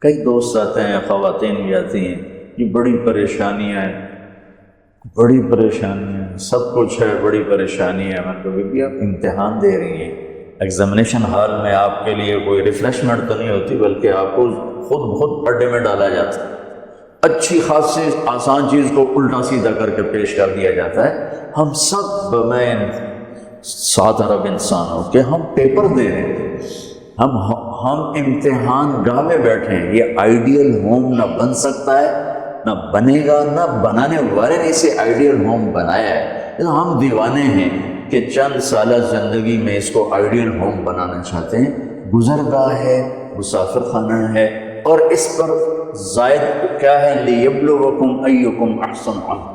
کئی دوست آتے ہیں، خواتین بھی آتی ہیں، یہ بڑی پریشانیاں ہیں، سب کچھ ہے، بڑی پریشانی ہے۔ میں نے کہا بیبی آپ امتحان دے رہی ہیں، ایگزامینیشن ہال میں آپ کے لیے کوئی ریفریشمنٹ تو نہیں ہوتی، بلکہ آپ کو خود بہت اڈے میں ڈالا جاتا ہے، اچھی خاصی آسان چیز کو الٹا سیدھا کر کے پیش کر دیا جاتا ہے۔ ہم سب میں 7 ارب انسان ہو کہ ہم پیپر دے رہے ہیں، ہم امتحان گاہ میں بیٹھے ہیں۔ یہ آئیڈیل ہوم نہ بن سکتا ہے، نہ بنے گا، نہ بنانے والے نے اسے آئیڈیل ہوم بنایا ہے۔ ہم دیوانے ہیں کہ چند سالہ زندگی میں اس کو آئیڈیل ہوم بنانا چاہتے ہیں۔ گزرگاہ ہے، مسافر خانہ ہے، اور اس پر زائد کیا ہے، لِيَبْلُوَكُمْ أَيُّكُمْ أَحْسَنُ عَمَلًا،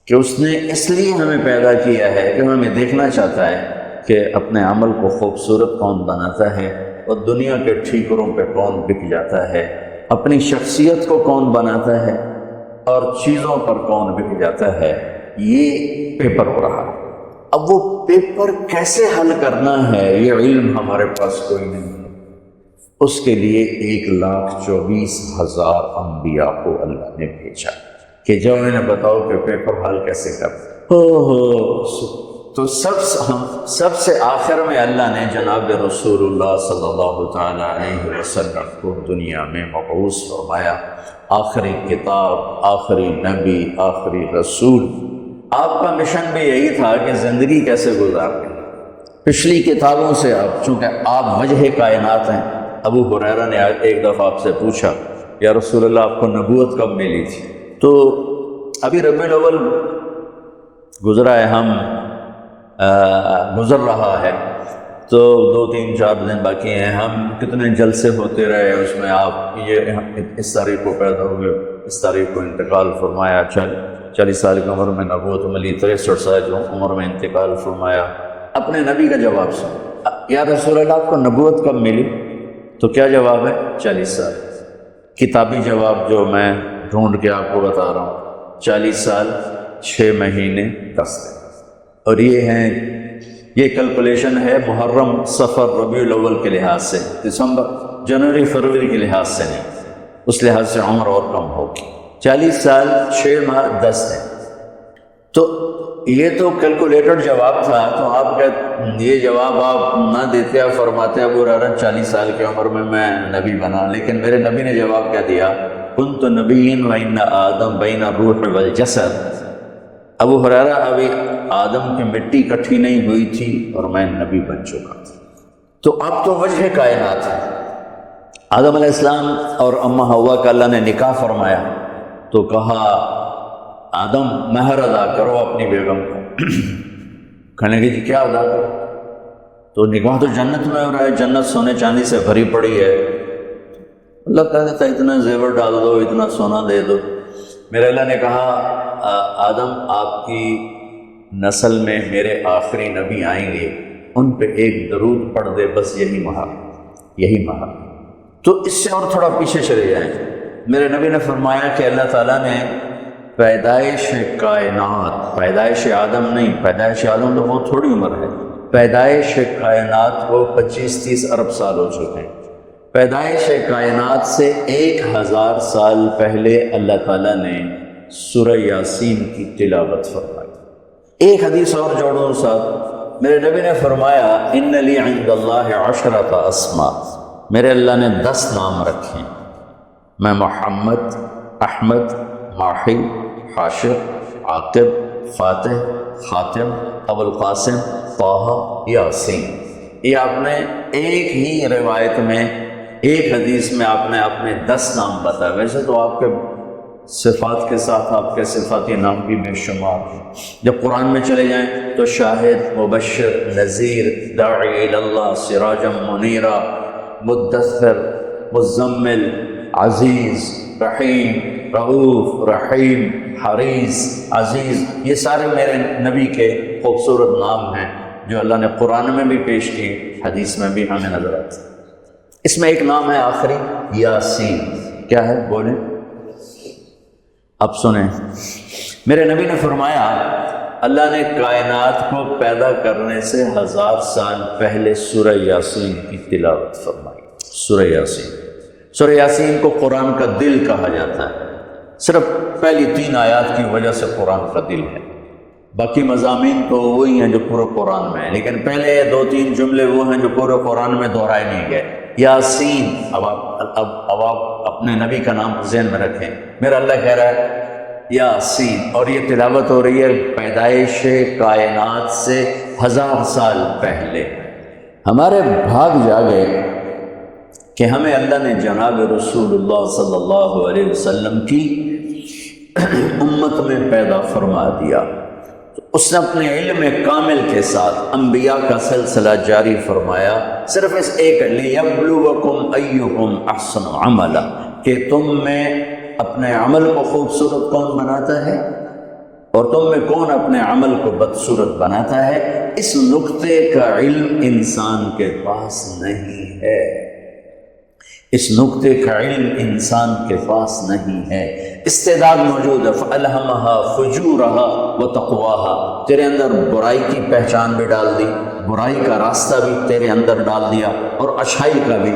کہ اس نے اس لیے ہمیں پیدا کیا ہے کہ ہمیں دیکھنا چاہتا ہے کہ اپنے عمل کو خوبصورت کون بناتا ہے، اور دنیا کے ٹھیکروں پہ کون بک جاتا ہے، اپنی شخصیت کو کون بناتا ہے، اور چیزوں پر کون بک جاتا ہے۔ یہ پیپر ہو رہا ہے۔ اب وہ پیپر کیسے حل کرنا ہے، یہ علم ہمارے پاس کوئی نہیں ہے۔ اس کے لیے 1,24,000 انبیاء کو اللہ نے بھیجا کہ جو انہیں بتاؤ کہ پیپر حل کیسے کر۔ تو سب سے آخر میں اللہ نے جناب رسول اللہ صلی اللہ تعالی علیہ وسلم کو دنیا میں مبعوث فرمایا، آخری کتاب، آخری نبی، آخری رسول۔ آپ کا مشن بھی یہی تھا کہ زندگی کیسے گزاریں۔ پچھلی کتابوں سے آپ، چونکہ آپ وجہ کائنات ہیں، ابو ہریرہ نے ایک دفعہ آپ سے پوچھا یا رسول اللہ آپ کو نبوت کب ملی تھی؟ تو ابھی ربیع الاول گزرا ہے، گزر رہا ہے، تو 2-3-4 دن باقی ہیں۔ ہم کتنے جلسے ہوتے رہے، اس میں آپ یہ اس تاریخ کو پیدا ہوئے، اس تاریخ کو انتقال فرمایا، 40 سال کی عمر میں نبوت ملی، 63 سال کی عمر میں انتقال فرمایا۔ اپنے نبی کا جواب سن، یا رسول اللہ آپ کو نبوت کب ملی؟ تو کیا جواب ہے؟ 40 سال۔ کتابی جواب جو میں ڈھونڈ کے آپ کو بتا رہا ہوں، 40 سال 6 مہینے 10 دن۔ اور یہ کیلکولیشن ہے محرم، صفر، ربیع الاول کے لحاظ سے، دسمبر، جنوری، فروری کے لحاظ سے نہیں، اس لحاظ سے عمر اور کم ہوگی۔ 40 سال 6 ماہ 10 دن۔ تو یہ تو کیلکولیٹڈ جواب تھا، تو آپ یہ جواب آپ نہ دیتے، آپ فرماتے ابو ہریرہ 40 سال کی عمر میں نبی بنا، لیکن میرے نبی نے جواب کیا دیا؟ كنت نبيا وإن آدم بين الروح والجسد۔ ابو ہریرہ ابھی آدم کی مٹی اکٹھی نہیں ہوئی تھی اور میں نبی بن چکا تھا۔ تو اب تو وجہ کائنات ہے۔ آدم علیہ السلام اور اماں حوا کا اللہ نے نکاح فرمایا، تو کہا آدم مہر ادا کرو اپنی بیگم کو۔ کہنے لگے جی کیا ادا کرو؟ تو نکاح تو جنت میں ہو رہا ہے، جنت سونے چاندی سے بھری پڑی ہے۔ اللہ کہہ دیتا اتنا زیور ڈال دو، اتنا سونا دے دو۔ میرے اللہ نے کہا آدم آپ کی نسل میں میرے آخری نبی آئیں گے، ان پہ ایک درود پڑھ دے، بس یہی مہر۔ تو اس سے اور تھوڑا پیچھے چلے جائیں۔ میرے نبی نے فرمایا کہ اللہ تعالیٰ نے پیدائش کائنات، پیدائش آدم نہیں، پیدائش آدم تو بہت تھوڑی عمر ہے، پیدائش کائنات کو 25-30 ارب سال ہو چکے ہیں۔ پیدائش کائنات سے 1000 سال پہلے اللہ تعالیٰ نے سورہ یاسین کی تلاوت فرمائی۔ ایک حدیث اور جوڑوں ساتھ، میرے نبی نے فرمایا ان لی عند اللہ 10 اسماء، میرے اللہ نے 10 نام رکھے، میں محمد، احمد، ماحی، حاشر، عاقب، فاتح، خاتم، ابو القاسم، طہ، یاسین۔ یہ آپ نے ایک ہی روایت میں، ایک حدیث میں آپ نے اپنے 10 نام بتائے۔ ویسے تو آپ کے صفات کے ساتھ آپ کے صفاتی نام بھی بے شمار ہیں۔ جب قرآن میں چلے جائیں تو شاہد، مبشر، نذیر، داعی اللہ، سراجا منیرا، مدثر، مزمل، عزیز، رحیم، رؤوف، رحیم، حریص، عزیز، یہ سارے میرے نبی کے خوبصورت نام ہیں جو اللہ نے قرآن میں بھی پیش کی، حدیث میں بھی ہمیں نظر آتے ہیں۔ اس میں ایک نام ہے آخری، یاسین۔ کیا ہے بولیں؟ اب سنیں، میرے نبی نے فرمایا اللہ نے کائنات کو پیدا کرنے سے 1000 سال پہلے سورہ یاسین کی تلاوت فرمائی۔ سورہ یاسین، سورہ یاسین کو قرآن کا دل کہا جاتا ہے، صرف پہلی 3 آیات کی وجہ سے قرآن کا دل ہے، باقی مضامین تو وہی ہیں جو پورے قرآن میں ہیں، لیکن پہلے 2-3 جملے وہ ہیں جو پورے قرآن میں دہرائے نہیں گئے۔ یاسین، اب آپ اپنے نبی کا نام ذہن میں رکھیں، میرا اللہ کہہ رہا ہے یاسین، اور یہ تلاوت ہو رہی ہے پیدائش کائنات سے 1000 سال پہلے۔ ہمارے بھاگ جاگے کہ ہمیں اللہ نے جناب رسول اللہ صلی اللہ علیہ وسلم کی امت میں پیدا فرما دیا، تو اس نے اپنے علم کامل کے ساتھ انبیاء کا سلسلہ جاری فرمایا، صرف اس ایک لِيَبْلُوَكُمْ أَيُّكُمْ أَحْسَنُ عَمَلًا، کہ تم میں اپنے عمل کو خوبصورت کون بناتا ہے اور تم میں کون اپنے عمل کو بدصورت بناتا ہے۔ اس نقطے کا علم انسان کے پاس نہیں ہے، اس نقطے کا علم انسان کے پاس نہیں ہے۔ استعداد موجود ہے، فَأَلْهَمَهَا فُجُورَهَا وَتَقْوَاهَا، تیرے اندر برائی کی پہچان بھی ڈال دی، برائی کا راستہ بھی تیرے اندر ڈال دیا، اور اچھائی کا بھی،